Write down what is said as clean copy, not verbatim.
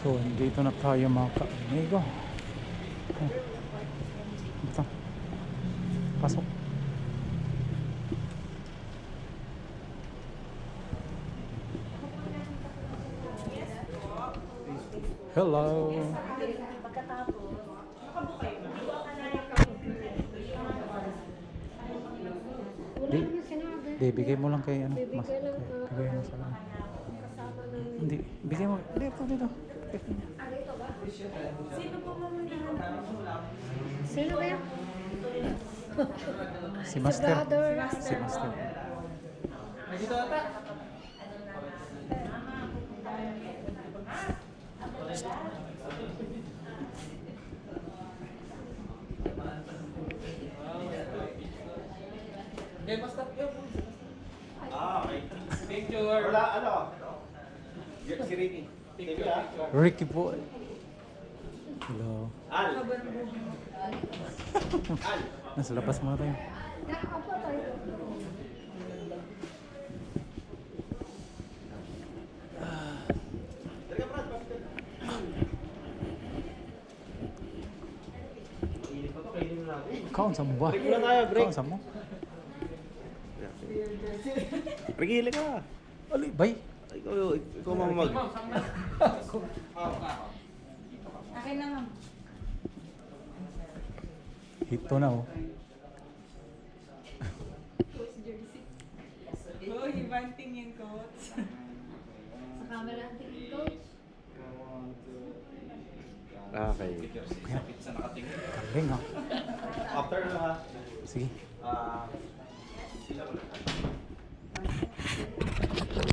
So, dito na tayo mga ka-amigo. Ito. Pasok. Hello. Di, bigay mo lang kay ano. Mas, bigay mo sa ano. Hindi, bigay mo. Hindi, ito dito. Sino po mamamayan? Sino ba yan? Si Master. brother. Si Master. Dito ata. Okay, basta yun. Okay. Picture. Wala, ano? Si Ricky. Picture. Ricky Boy. Hello. Al. Al. Nasa labas muna tayo. Nakakapa tayo. Talaga, Brad. Mainit pa to, kainin mo natin. Kaunsa mo ba? Break muna tayo, break. Kaunsa mo? Ricky, hili ka. Ali, bay. Ikaw mamamag. Akin na ma'am. Hito na oh. Coach jersey. Oh, hibanting yun, coach. Sa camera natin, coach. Okay. Galing ah. After na ha. Sige. Sila mo na.